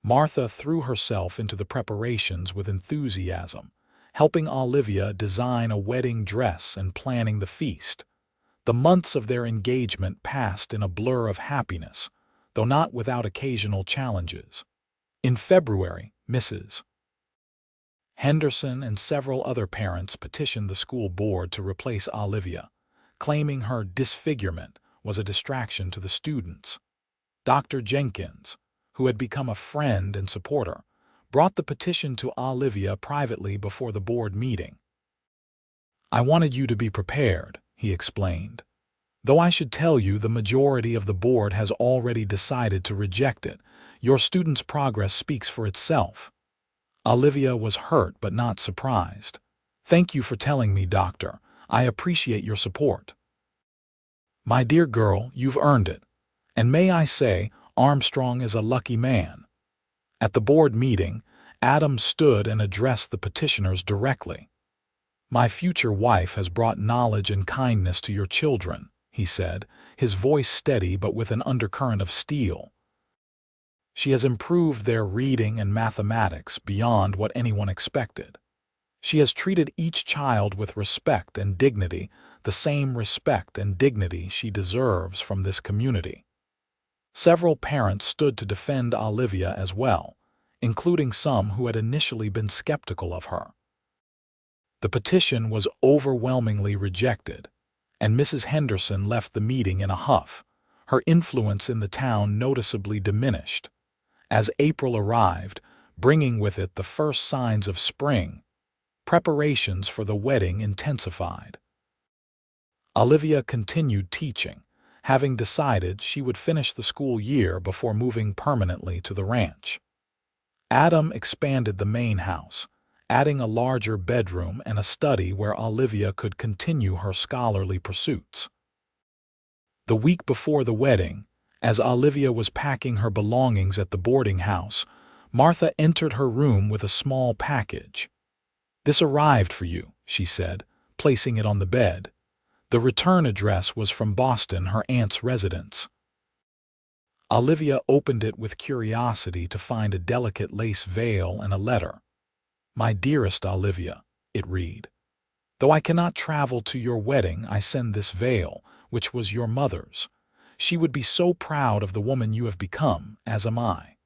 Martha threw herself into the preparations with enthusiasm, helping Olivia design a wedding dress and planning the feast. The months of their engagement passed in a blur of happiness, though not without occasional challenges. In February, Mrs. Henderson and several other parents petitioned the school board to replace Olivia, claiming her disfigurement was a distraction to the students. Dr. Jenkins, who had become a friend and supporter, brought the petition to Olivia privately before the board meeting. "I wanted you to be prepared," he explained. "Though I should tell you the majority of the board has already decided to reject it, your student's progress speaks for itself." Olivia was hurt but not surprised. "Thank you for telling me, doctor. I appreciate your support." "My dear girl, you've earned it. And may I say, Armstrong is a lucky man." At the board meeting, Adam stood and addressed the petitioners directly. "My future wife has brought knowledge and kindness to your children," he said, his voice steady but with an undercurrent of steel. "She has improved their reading and mathematics beyond what anyone expected. She has treated each child with respect and dignity, the same respect and dignity she deserves from this community." Several parents stood to defend Olivia as well, including some who had initially been skeptical of her. The petition was overwhelmingly rejected, and Mrs. Henderson left the meeting in a huff, her influence in the town noticeably diminished. As April arrived, bringing with it the first signs of spring, preparations for the wedding intensified. Olivia continued teaching, having decided she would finish the school year before moving permanently to the ranch. Adam expanded the main house, adding a larger bedroom and a study where Olivia could continue her scholarly pursuits. The week before the wedding, as Olivia was packing her belongings at the boarding house, Martha entered her room with a small package. "This arrived for you," she said, placing it on the bed. The return address was from Boston, her aunt's residence. Olivia opened it with curiosity to find a delicate lace veil and a letter. "My dearest Olivia," it read, "though I cannot travel to your wedding, I send this veil, which was your mother's. She would be so proud of the woman you have become, as am I.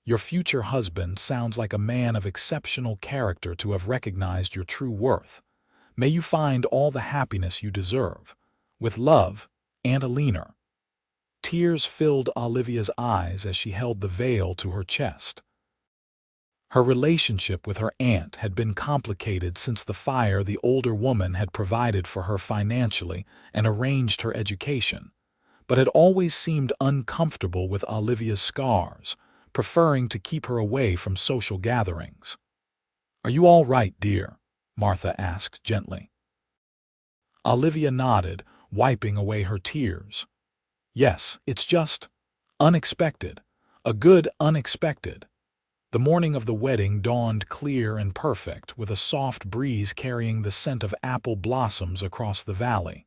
Your future husband sounds like a man of exceptional character to have recognized your true worth. May you find all the happiness you deserve. With love, Aunt Alina." Tears filled Olivia's eyes as she held the veil to her chest. Her relationship with her aunt had been complicated since the fire. The older woman had provided for her financially and arranged her education, but had always seemed uncomfortable with Olivia's scars, preferring to keep her away from social gatherings. "Are you all right, dear?" Martha asked gently. Olivia nodded, wiping away her tears. "Yes, it's just unexpected. A good unexpected." The morning of the wedding dawned clear and perfect, with a soft breeze carrying the scent of apple blossoms across the valley.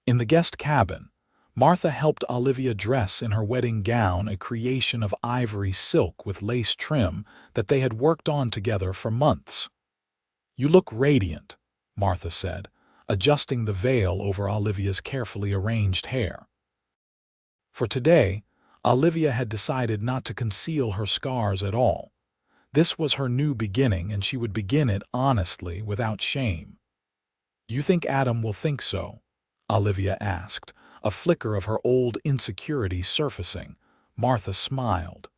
In the guest cabin, Martha helped Olivia dress in her wedding gown, a creation of ivory silk with lace trim that they had worked on together for months. "You look radiant," Martha said, adjusting the veil over Olivia's carefully arranged hair. For today, Olivia had decided not to conceal her scars at all. This was her new beginning, and she would begin it honestly, without shame. "You think Adam will think so?" Olivia asked, a flicker of her old insecurity surfacing. Martha smiled.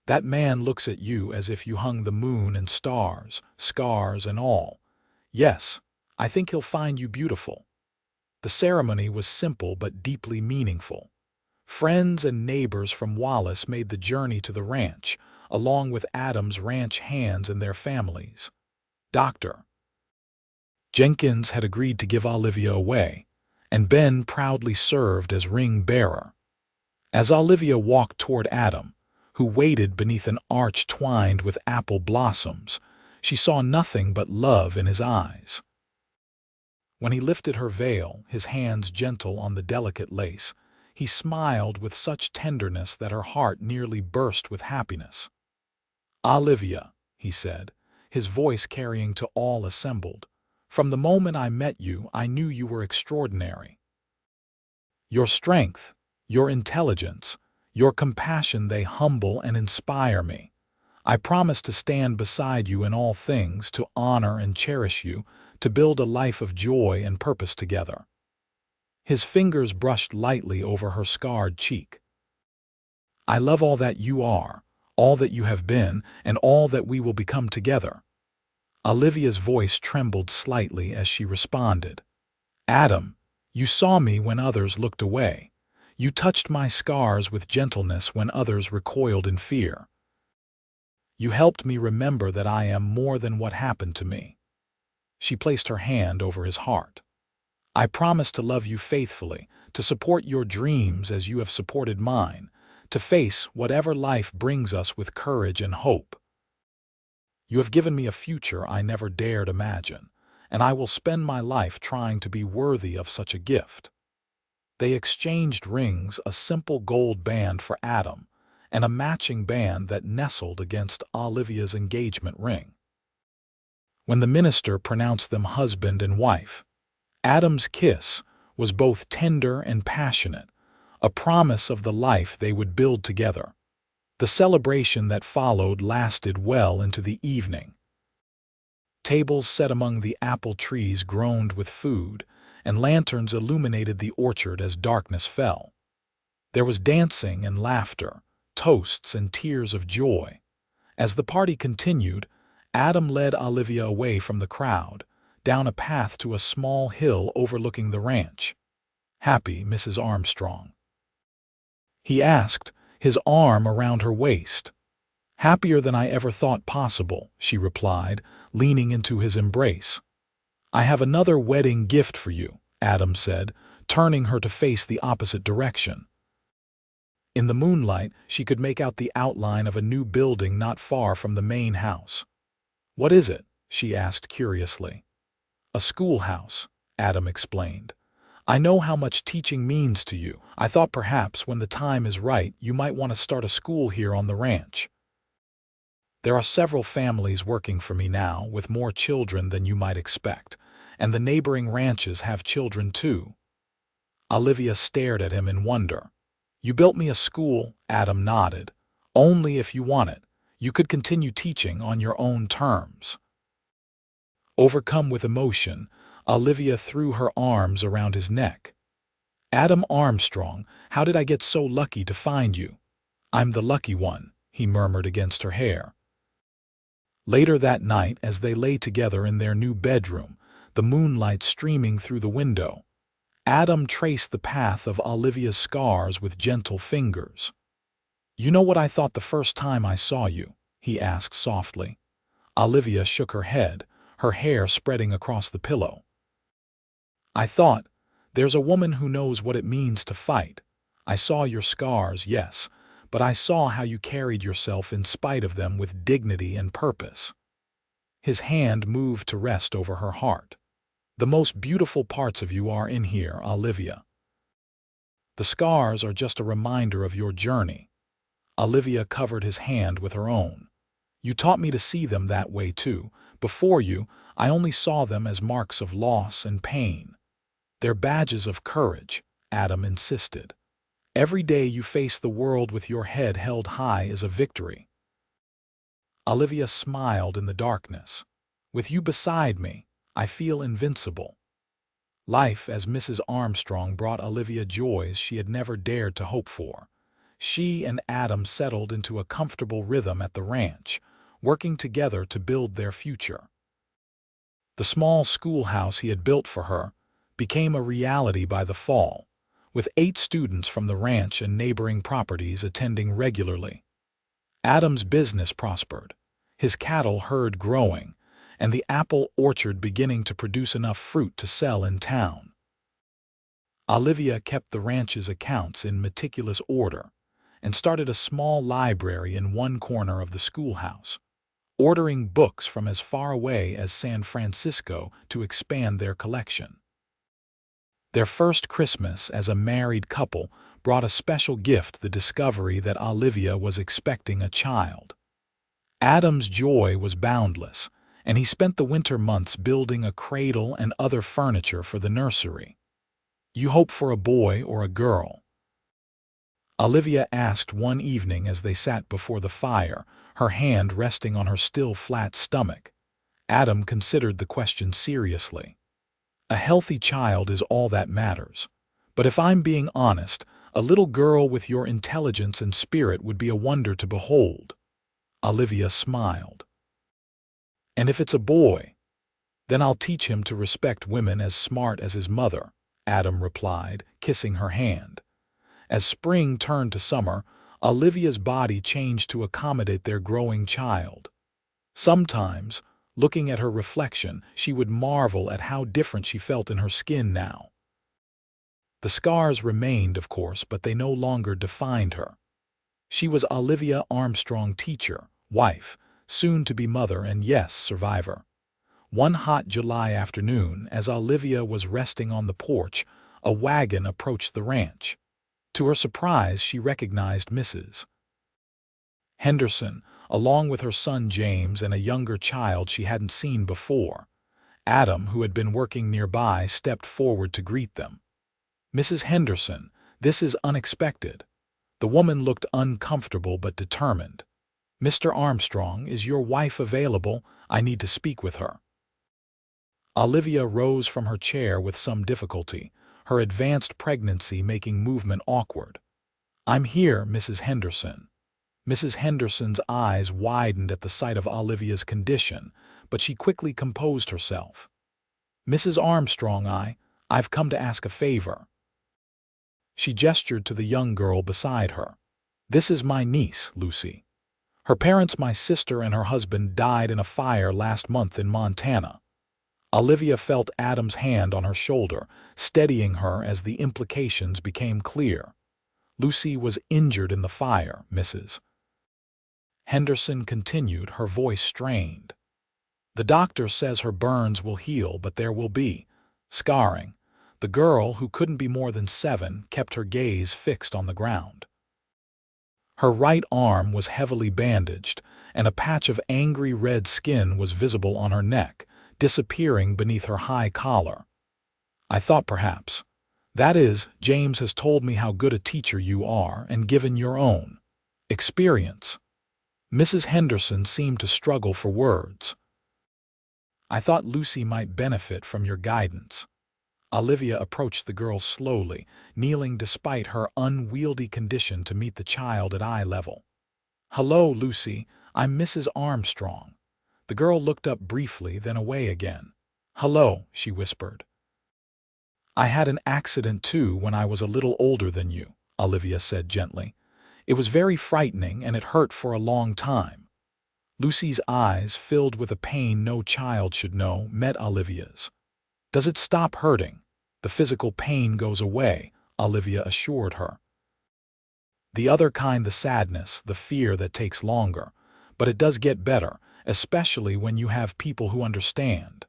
That man looks at you as if you hung the moon and stars, scars and all. Yes, I think he'll find you beautiful." The ceremony was simple but deeply meaningful. Friends and neighbors from Wallace made the journey to the ranch, along with Adam's ranch hands and their families. Dr. Jenkins had agreed to give Olivia away, and Ben proudly served as ring bearer. As Olivia walked toward Adam, who waited beneath an arch twined with apple blossoms, she saw nothing but love in his eyes. When he lifted her veil, his hands gentle on the delicate lace, he smiled with such tenderness that her heart nearly burst with happiness. "Olivia," he said, his voice carrying to all assembled, "from the moment I met you, I knew you were extraordinary. Your strength, your intelligence, your compassion, they humble and inspire me. I promise to stand beside you in all things, to honor and cherish you, to build a life of joy and purpose together." His fingers brushed lightly over her scarred cheek. "I love all that you are, all that you have been, and all that we will become together." Olivia's voice trembled slightly as she responded. "Adam, you saw me when others looked away. You touched my scars with gentleness when others recoiled in fear. You helped me remember that I am more than what happened to me." She placed her hand over his heart. "I promise to love you faithfully, to support your dreams as you have supported mine, to face whatever life brings us with courage and hope. You have given me a future I never dared imagine, and I will spend my life trying to be worthy of such a gift." They exchanged rings, a simple gold band for Adam, and a matching band that nestled against Olivia's engagement ring. When the minister pronounced them husband and wife, Adam's kiss was both tender and passionate, a promise of the life they would build together. The celebration that followed lasted well into the evening. Tables set among the apple trees groaned with food, and lanterns illuminated the orchard as darkness fell. There was dancing and laughter, toasts and tears of joy. As the party continued, Adam led Olivia away from the crowd, down a path to a small hill overlooking the ranch. "Happy, Mrs. Armstrong?" he asked, his arm around her waist. "Happier than I ever thought possible," she replied, leaning into his embrace. "I have another wedding gift for you," Adam said, turning her to face the opposite direction. In the moonlight, she could make out the outline of a new building not far from the main house. "What is it?" she asked curiously. "A schoolhouse," Adam explained. "I know how much teaching means to you. I thought perhaps when the time is right, you might want to start a school here on the ranch. There are several families working for me now, with more children than you might expect, and the neighboring ranches have children too." Olivia stared at him in wonder. "You built me a school," Adam nodded. "Only if you want it. You could continue teaching on your own terms." Overcome with emotion, Olivia threw her arms around his neck. "Adam Armstrong, how did I get so lucky to find you?" "I'm the lucky one," he murmured against her hair. Later that night, as they lay together in their new bedroom, the moonlight streaming through the window, Adam traced the path of Olivia's scars with gentle fingers. "You know what I thought the first time I saw you?" he asked softly. Olivia shook her head, her hair spreading across the pillow. "I thought, there's a woman who knows what it means to fight. I saw your scars, yes, but I saw how you carried yourself in spite of them with dignity and purpose." His hand moved to rest over her heart. "The most beautiful parts of you are in here, Olivia. The scars are just a reminder of your journey." Olivia covered his hand with her own. "You taught me to see them that way too. Before you, I only saw them as marks of loss and pain." "They're badges of courage," Adam insisted. "Every day you face the world with your head held high is a victory." Olivia smiled in the darkness. "With you beside me, I feel invincible." Life as Mrs. Armstrong brought Olivia joys she had never dared to hope for. she and Adam settled into a comfortable rhythm at the ranch, working together to build their future. The small schoolhouse he had built for her became a reality by the fall, with 8 students from the ranch and neighboring properties attending regularly. Adam's business prospered, his cattle herd growing, and the apple orchard beginning to produce enough fruit to sell in town. Olivia kept the ranch's accounts in meticulous order and started a small library in one corner of the schoolhouse, ordering books from as far away as San Francisco to expand their collection. Their first Christmas as a married couple brought a special gift: the discovery that Olivia was expecting a child. Adam's joy was boundless, and he spent the winter months building a cradle and other furniture for the nursery. "You hope for a boy or a girl?" Olivia asked one evening as they sat before the fire, her hand resting on her still flat stomach. Adam considered the question seriously. "A healthy child is all that matters. But if I'm being honest, a little girl with your intelligence and spirit would be a wonder to behold." Olivia smiled. "And if it's a boy, then I'll teach him to respect women as smart as his mother," Adam replied, kissing her hand. As spring turned to summer, Olivia's body changed to accommodate their growing child. Sometimes, looking at her reflection, she would marvel at how different she felt in her skin now. The scars remained, of course, but they no longer defined her. She was Olivia Armstrong, teacher, wife, soon-to-be mother, and yes, survivor. One hot July afternoon, as Olivia was resting on the porch, a wagon approached the ranch. To her surprise, she recognized Mrs. Henderson, along with her son James and a younger child she hadn't seen before. Adam, who had been working nearby, stepped forward to greet them. "Mrs. Henderson, this is unexpected." The woman looked uncomfortable but determined. "Mr. Armstrong, is your wife available? I need to speak with her." Olivia rose from her chair with some difficulty, her advanced pregnancy making movement awkward. "I'm here, Mrs. Henderson." Mrs. Henderson's eyes widened at the sight of Olivia's condition, but she quickly composed herself. "Mrs. Armstrong, I've come to ask a favor." She gestured to the young girl beside her. "This is my niece, Lucy. Her parents, my sister and her husband, died in a fire last month in Montana." Olivia felt Adam's hand on her shoulder, steadying her as the implications became clear. "Lucy was injured in the fire, Mrs. Henderson continued, her voice strained. "The doctor says her burns will heal, but there will be scarring." The girl, who couldn't be more than 7, kept her gaze fixed on the ground. Her right arm was heavily bandaged, and a patch of angry red skin was visible on her neck, disappearing beneath her high collar. "I thought perhaps. That is, James has told me how good a teacher you are, and given your own experience." Mrs. Henderson seemed to struggle for words. "I thought Lucy might benefit from your guidance." Olivia approached the girl slowly, kneeling despite her unwieldy condition to meet the child at eye level. "Hello, Lucy, I'm Mrs. Armstrong." The girl looked up briefly, then away again. "Hello," she whispered. "I had an accident too when I was a little older than you," Olivia said gently. "It was very frightening and it hurt for a long time." Lucy's eyes, filled with a pain no child should know, met Olivia's. "Does it stop hurting?" "The physical pain goes away," Olivia assured her. "The other kind, the sadness, the fear, that takes longer. But it does get better, especially when you have people who understand."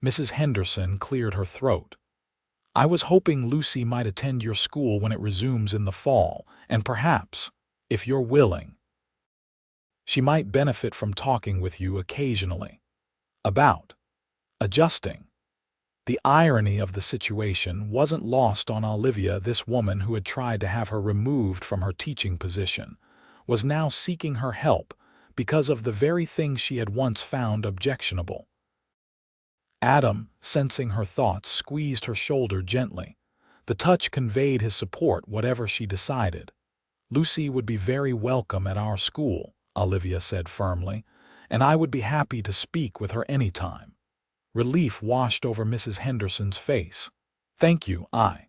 Mrs. Henderson cleared her throat. "I was hoping Lucy might attend your school when it resumes in the fall, and perhaps, if you're willing, she might benefit from talking with you occasionally about adjusting." The irony of the situation wasn't lost on Olivia. This woman, who had tried to have her removed from her teaching position, was now seeking her help because of the very thing she had once found objectionable. Adam, sensing her thoughts, squeezed her shoulder gently. The touch conveyed his support, whatever she decided. Lucy would be very welcome at our school, Olivia said firmly, and I would be happy to speak with her any time. Relief washed over Mrs. Henderson's face. Thank you, I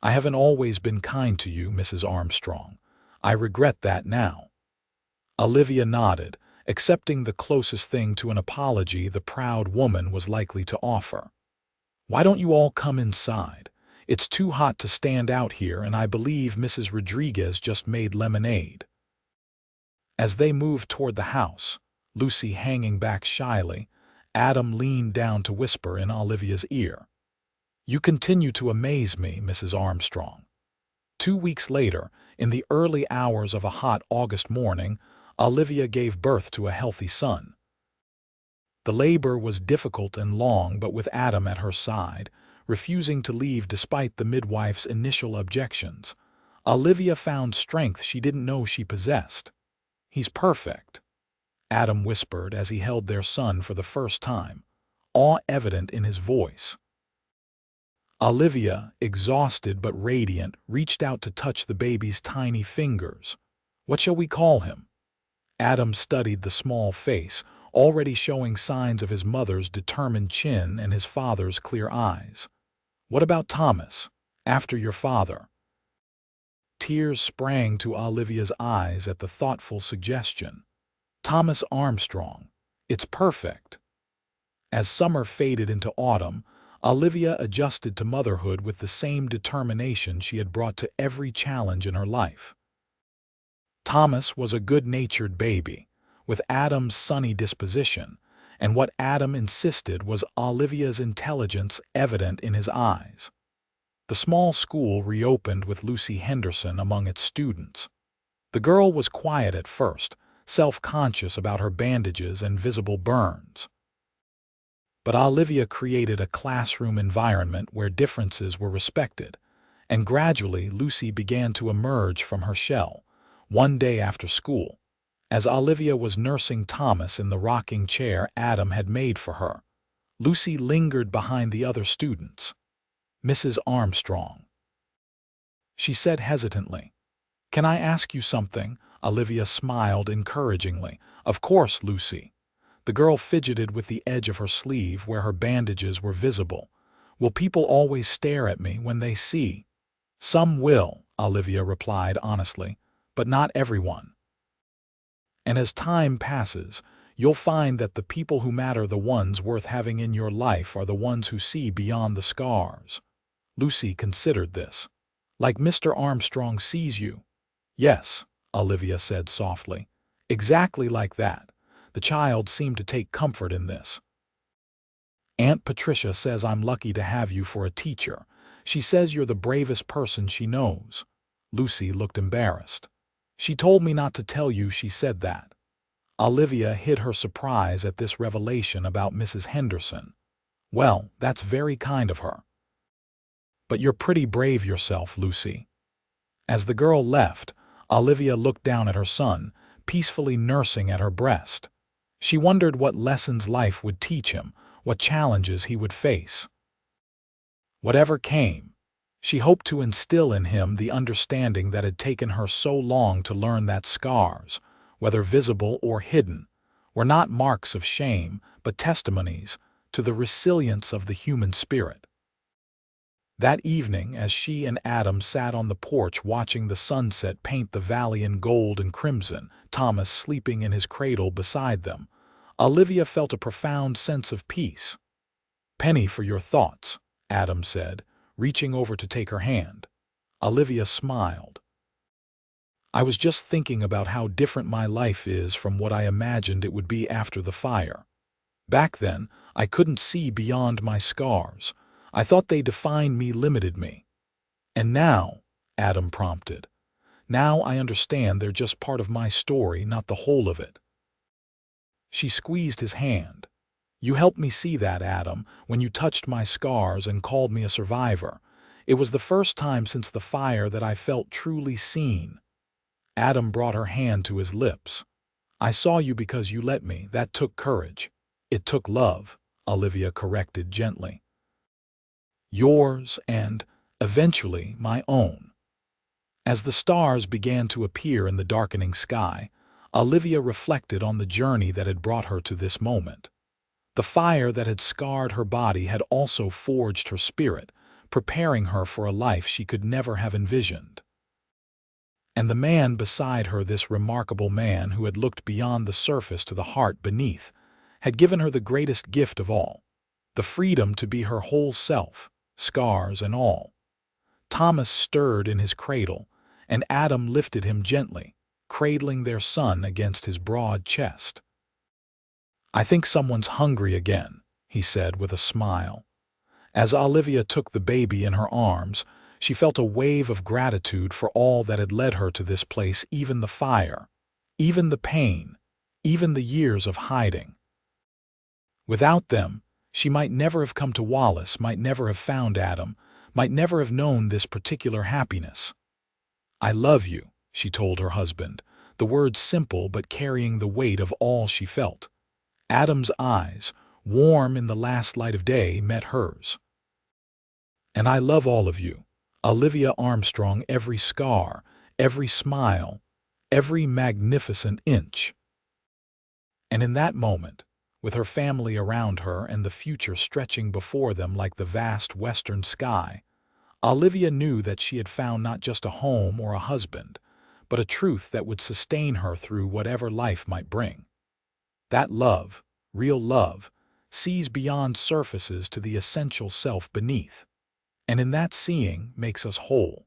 haven't always been kind to you, Mrs. Armstrong. I regret that now. Olivia nodded, accepting the closest thing to an apology the proud woman was likely to offer. Why don't you all come inside? It's too hot to stand out here, and I believe Mrs. Rodriguez just made lemonade. As they moved toward the house, Lucy hanging back shyly, Adam leaned down to whisper in Olivia's ear. You continue to amaze me, Mrs. Armstrong. 2 weeks later, in the early hours of a hot August morning, Olivia gave birth to a healthy son. The labor was difficult and long, but with Adam at her side, refusing to leave despite the midwife's initial objections, Olivia found strength she didn't know she possessed. He's perfect, Adam whispered as he held their son for the first time, awe evident in his voice. Olivia, exhausted but radiant, reached out to touch the baby's tiny fingers. What shall we call him? Adam studied the small face, already showing signs of his mother's determined chin and his father's clear eyes. What about Thomas, after your father? Tears sprang to Olivia's eyes at the thoughtful suggestion. Thomas Armstrong. It's perfect. As summer faded into autumn, Olivia adjusted to motherhood with the same determination she had brought to every challenge in her life. Thomas was a good-natured baby, with Adam's sunny disposition, and what Adam insisted was Olivia's intelligence evident in his eyes. The small school reopened with Lucy Henderson among its students. The girl was quiet at first, self-conscious about her bandages and visible burns. But Olivia created a classroom environment where differences were respected, and gradually Lucy began to emerge from her shell. One day after school, as Olivia was nursing Thomas in the rocking chair Adam had made for her, Lucy lingered behind the other students. Mrs. Armstrong, she said hesitantly. Can I ask you something? Olivia smiled encouragingly. Of course, Lucy. The girl fidgeted with the edge of her sleeve where her bandages were visible. Will people always stare at me when they see? Some will, Olivia replied honestly, but not everyone. And as time passes, you'll find that the people who matter, the ones worth having in your life, are the ones who see beyond the scars. Lucy considered this. Like Mr. Armstrong sees you. Yes, Olivia said softly. Exactly like that. The child seemed to take comfort in this. Aunt Patricia says I'm lucky to have you for a teacher. She says you're the bravest person she knows. Lucy looked embarrassed. She told me not to tell you she said that. Olivia hid her surprise at this revelation about Mrs. Henderson. Well, that's very kind of her. But you're pretty brave yourself, Lucy. As the girl left, Olivia looked down at her son, peacefully nursing at her breast. She wondered what lessons life would teach him, what challenges he would face. Whatever came, she hoped to instill in him the understanding that had taken her so long to learn, that scars, whether visible or hidden, were not marks of shame, but testimonies to the resilience of the human spirit. That evening, as she and Adam sat on the porch watching the sunset paint the valley in gold and crimson, Thomas sleeping in his cradle beside them, Olivia felt a profound sense of peace. "Penny for your thoughts," Adam said, reaching over to take her hand. Olivia smiled. "I was just thinking about how different my life is from what I imagined it would be after the fire. Back then, I couldn't see beyond my scars. I thought they defined me, limited me. And now," Adam prompted, "now I understand they're just part of my story, not the whole of it." She squeezed his hand. "You helped me see that, Adam, when you touched my scars and called me a survivor. It was the first time since the fire that I felt truly seen." Adam brought her hand to his lips. "I saw you because you let me. That took courage." "It took love," Olivia corrected gently. "Yours and, eventually, my own." As the stars began to appear in the darkening sky, Olivia reflected on the journey that had brought her to this moment. The fire that had scarred her body had also forged her spirit, preparing her for a life she could never have envisioned. And the man beside her, this remarkable man who had looked beyond the surface to the heart beneath, had given her the greatest gift of all, the freedom to be her whole self, scars and all. Thomas stirred in his cradle, and Adam lifted him gently, cradling their son against his broad chest. "I think someone's hungry again," he said with a smile. As Olivia took the baby in her arms, she felt a wave of gratitude for all that had led her to this place, even the fire, even the pain, even the years of hiding. Without them, she might never have come to Wallace, might never have found Adam, might never have known this particular happiness. "I love you," she told her husband, the words simple but carrying the weight of all she felt. Adam's eyes, warm in the last light of day, met hers. "And I love all of you, Olivia Armstrong, every scar, every smile, every magnificent inch." And in that moment, with her family around her and the future stretching before them like the vast western sky, Olivia knew that she had found not just a home or a husband, but a truth that would sustain her through whatever life might bring. That love, real love, sees beyond surfaces to the essential self beneath, and in that seeing makes us whole.